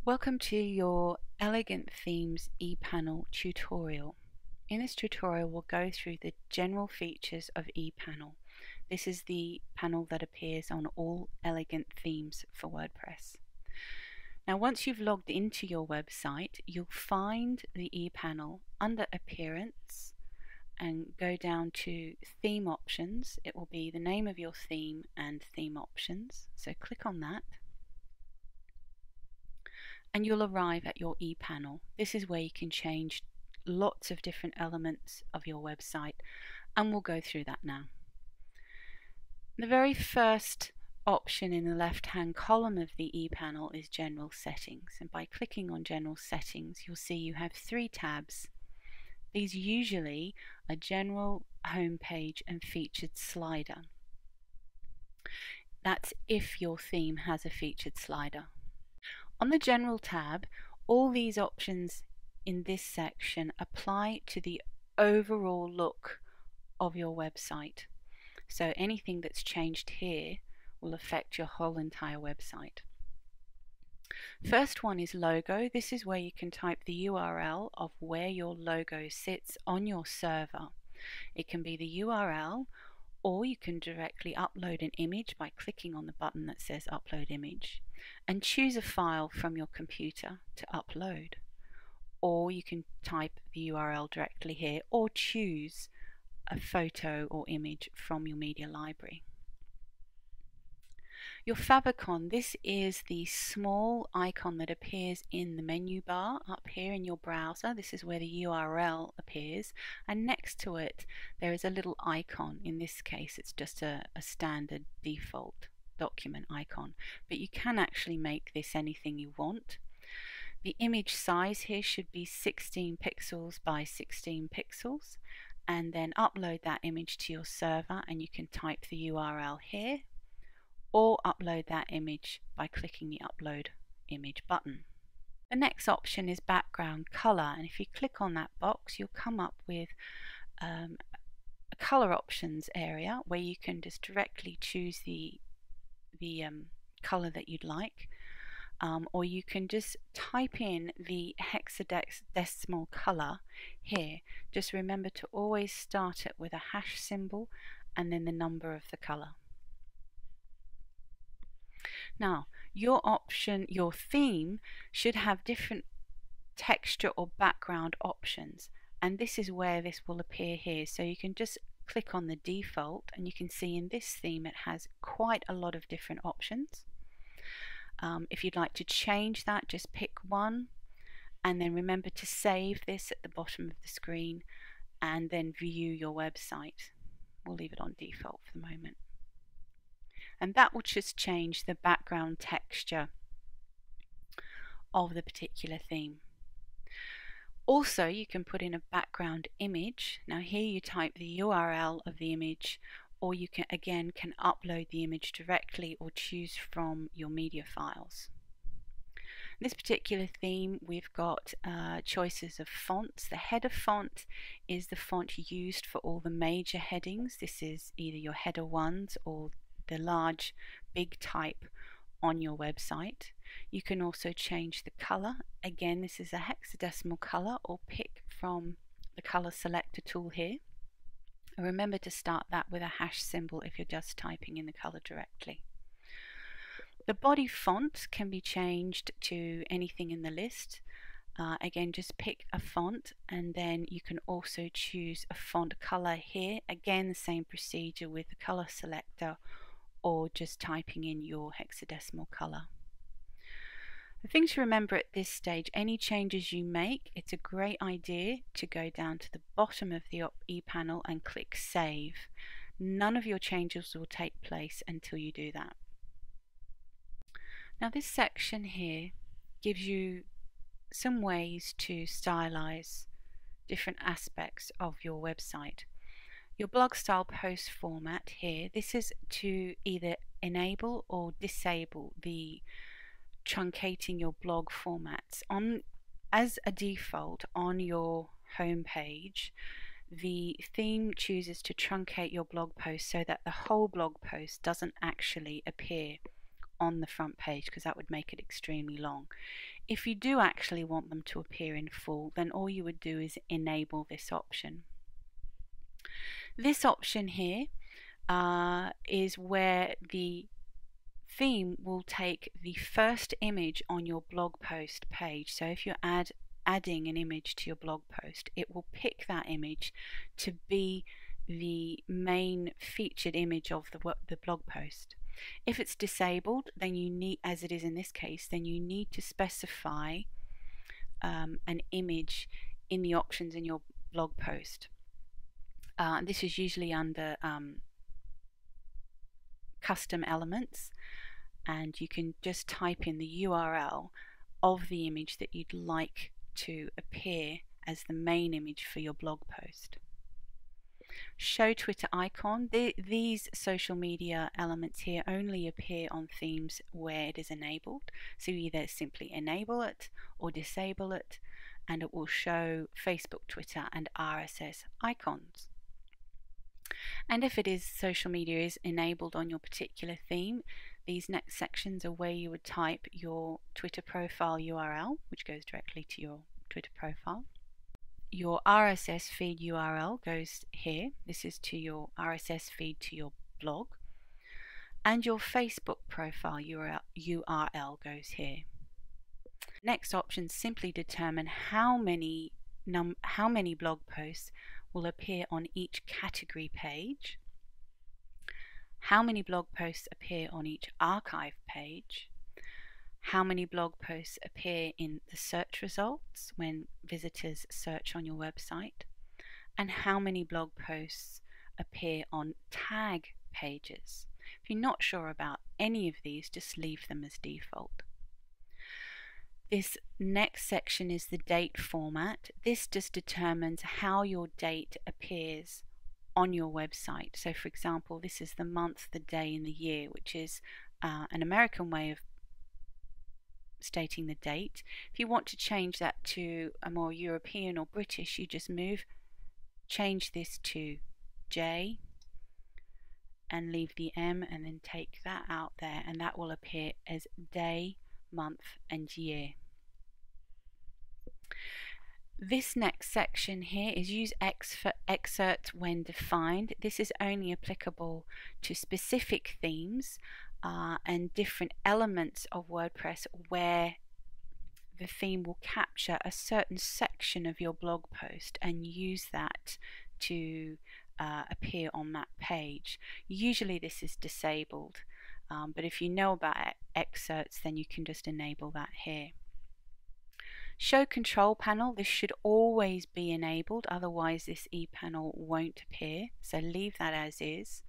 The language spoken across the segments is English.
Welcome to your Elegant Themes ePanel tutorial. In this tutorial we'll go through the general features of ePanel. This is the panel that appears on all Elegant Themes for WordPress. Now once you've logged into your website, you'll find the ePanel under Appearance and go down to Theme Options. It will be the name of your theme and Theme Options, so click on that. And you'll arrive at your ePanel. This is where you can change lots of different elements of your website, and we'll go through that now. The very first option in the left-hand column of the ePanel is General Settings, and by clicking on General Settings you'll see you have three tabs. These usually are General, Homepage and Featured Slider. That's if your theme has a featured slider. On the General tab, all these options in this section apply to the overall look of your website. So anything that's changed here will affect your whole entire website. First one is logo. This is where you can type the URL of where your logo sits on your server. It can be the URL, or you can directly upload an image by clicking on the button that says Upload Image and choose a file from your computer to upload. Or you can type the URL directly here or choose a photo or image from your media library. Your favicon, this is the small icon that appears in the menu bar up here in your browser. This is where the URL appears, and next to it there is a little icon. In this case it's just a standard default document icon, but you can actually make this anything you want. The image size here should be 16 pixels by 16 pixels, and then upload that image to your server, and you can type the URL here or upload that image by clicking the Upload Image button. The next option is background color, and if you click on that box you'll come up with a color options area where you can just directly choose the color that you'd like, or you can just type in the hexadecimal color here. Just remember to always start it with a hash symbol and then the number of the color. Now, your theme should have different texture or background options, and this is where this will appear here. So you can just click on the default and you can see in this theme it has quite a lot of different options. If you'd like to change that, just pick one and then remember to save this at the bottom of the screen and then view your website. We'll leave it on default for the moment. And that will just change the background texture of the particular theme. Also, you can put in a background image. Now here you type the URL of the image, or you can upload the image directly or choose from your media files. In this particular theme we've got choices of fonts. The header font is the font used for all the major headings. This is either your header ones or the large big type on your website. You can also change the color. Again, this is a hexadecimal color, or pick from the color selector tool here. And remember to start that with a hash symbol if you're just typing in the color directly. The body font can be changed to anything in the list. Again, just pick a font and then you can also choose a font color here. Again, the same procedure with the color selector or just typing in your hexadecimal color. The thing to remember at this stage, any changes you make, it's a great idea to go down to the bottom of the ePanel and click Save. None of your changes will take place until you do that. Now this section here gives you some ways to stylize different aspects of your website. Your blog style post format here, this is to either enable or disable the truncating your blog formats. As a default on your home page, the theme chooses to truncate your blog post so that the whole blog post doesn't actually appear on the front page, because that would make it extremely long. If you do actually want them to appear in full, then all you would do is enable this option. This option here is where the theme will take the first image on your blog post page. So if you're adding an image to your blog post, it will pick that image to be the main featured image of the blog post. If it's disabled, then you need, as it is in this case, then you need to specify an image in the options in your blog post. This is usually under custom elements, and you can just type in the URL of the image that you'd like to appear as the main image for your blog post. Show Twitter icon. These social media elements here only appear on themes where it is enabled. So you either simply enable it or disable it, and it will show Facebook, Twitter, and RSS icons. And if it is social media is enabled on your particular theme, these next sections are where you would type your Twitter profile URL, which goes directly to your Twitter profile. Your RSS feed URL goes here. This is to your RSS feed to your blog. And your Facebook profile URL goes here. Next options simply determine how many blog posts will appear on each category page, how many blog posts appear on each archive page, how many blog posts appear in the search results when visitors search on your website, and how many blog posts appear on tag pages. If you're not sure about any of these, just leave them as default. This next section is the date format. This just determines how your date appears on your website. So for example, this is the month, the day, and the year, which is an American way of stating the date. If you want to change that to a more European or British, you just change this to J and leave the M and then take that out there, and that will appear as day, month, and year. This next section here is use X for excerpt when defined. This is only applicable to specific themes and different elements of WordPress where the theme will capture a certain section of your blog post and use that to appear on that page. Usually this is disabled, but if you know about excerpts, then you can just enable that here. Show control panel. This should always be enabled, otherwise this EPanel won't appear, so leave that as is.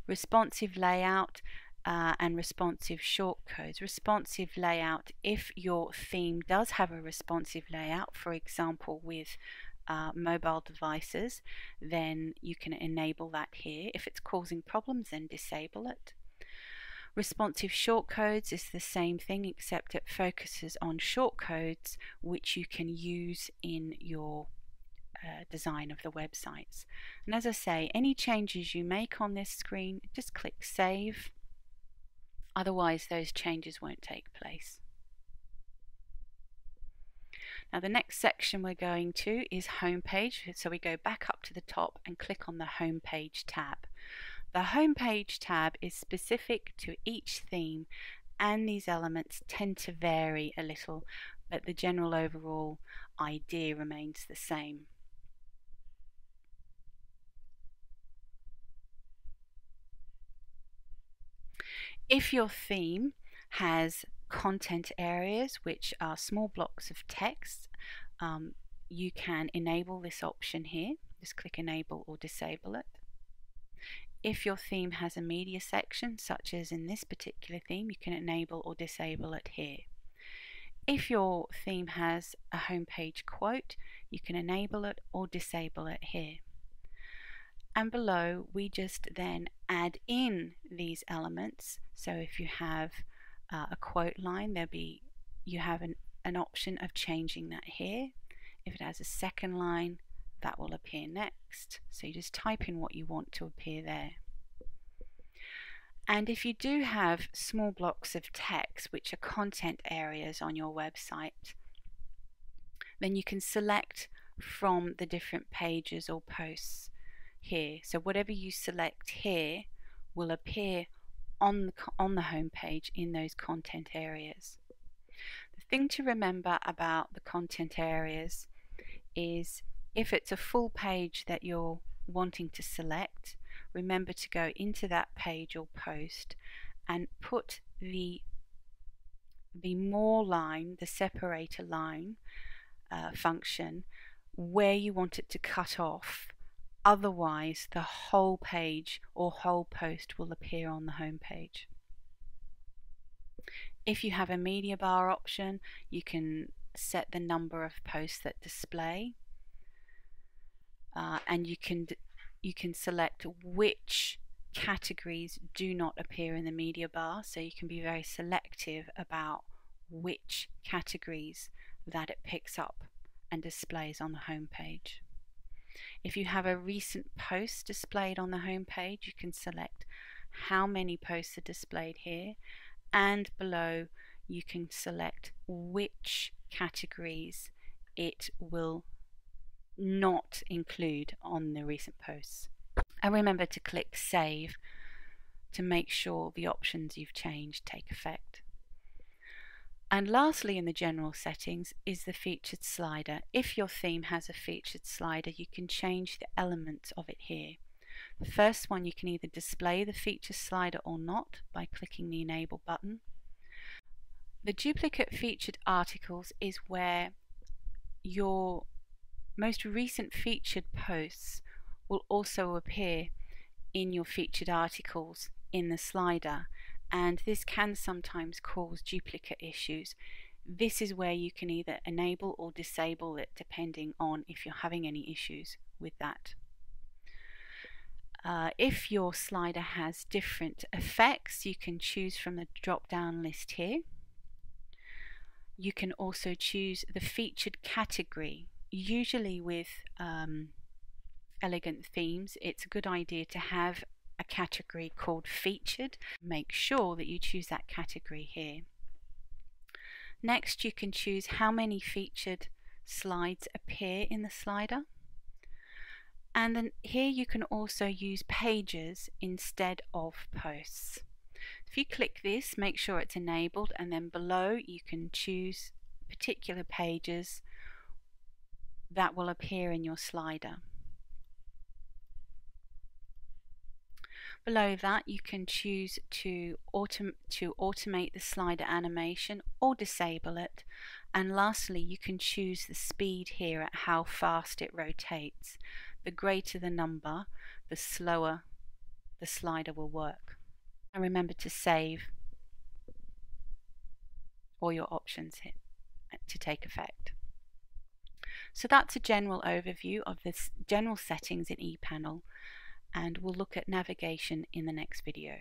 Responsive layout and responsive shortcodes. Responsive layout, if your theme does have a responsive layout, for example with mobile devices, then you can enable that here. If it's causing problems, then disable it. Responsive shortcodes is the same thing, except it focuses on shortcodes which you can use in your design of the websites. And as I say, any changes you make on this screen, just click Save. Otherwise, those changes won't take place. Now the next section we're going to is Homepage. So we go back up to the top and click on the Homepage tab. The Homepage tab is specific to each theme, and these elements tend to vary a little, but the general overall idea remains the same. If your theme has content areas which are small blocks of text, you can enable this option here. Just click Enable or Disable it. If your theme has a media section, such as in this particular theme, you can enable or disable it here. If your theme has a homepage quote, you can enable it or disable it here. And below, we just then add in these elements. So if you have a quote line, you have an option of changing that here. If it has a second line, that will appear next. So you just type in what you want to appear there. And if you do have small blocks of text, which are content areas on your website, then you can select from the different pages or posts here. So whatever you select here will appear on the home page in those content areas. The thing to remember about the content areas is if it's a full page that you're wanting to select, remember to go into that page or post and put the more line, the separator line function where you want it to cut off. Otherwise, the whole page or whole post will appear on the home page. If you have a media bar option, you can set the number of posts that display, and you can select which categories do not appear in the media bar, so you can be very selective about which categories that it picks up and displays on the home page. If you have a recent post displayed on the home page, you can select how many posts are displayed here, and below you can select which categories it will not include on the recent posts. And remember to click Save to make sure the options you've changed take effect. And lastly, in the general settings is the featured slider. If your theme has a featured slider, you can change the elements of it here. The first one, you can either display the feature slider or not by clicking the Enable button. The duplicate featured articles is where your most recent featured posts will also appear in your featured articles in the slider, and this can sometimes cause duplicate issues. This is where you can either enable or disable it depending on if you're having any issues with that. If your slider has different effects, you can choose from the drop-down list here. You can also choose the featured category. Usually with elegant themes, it's a good idea to have a category called featured. Make sure that you choose that category here. Next, you can choose how many featured slides appear in the slider. And then here you can also use pages instead of posts. If you click this, make sure it's enabled, and then below you can choose particular pages that will appear in your slider. Below that, you can choose to automate the slider animation or disable it. And lastly, you can choose the speed here at how fast it rotates. The greater the number, the slower the slider will work. And remember to save all your options here to take effect. So that's a general overview of the general settings in EPanel, and we'll look at navigation in the next video.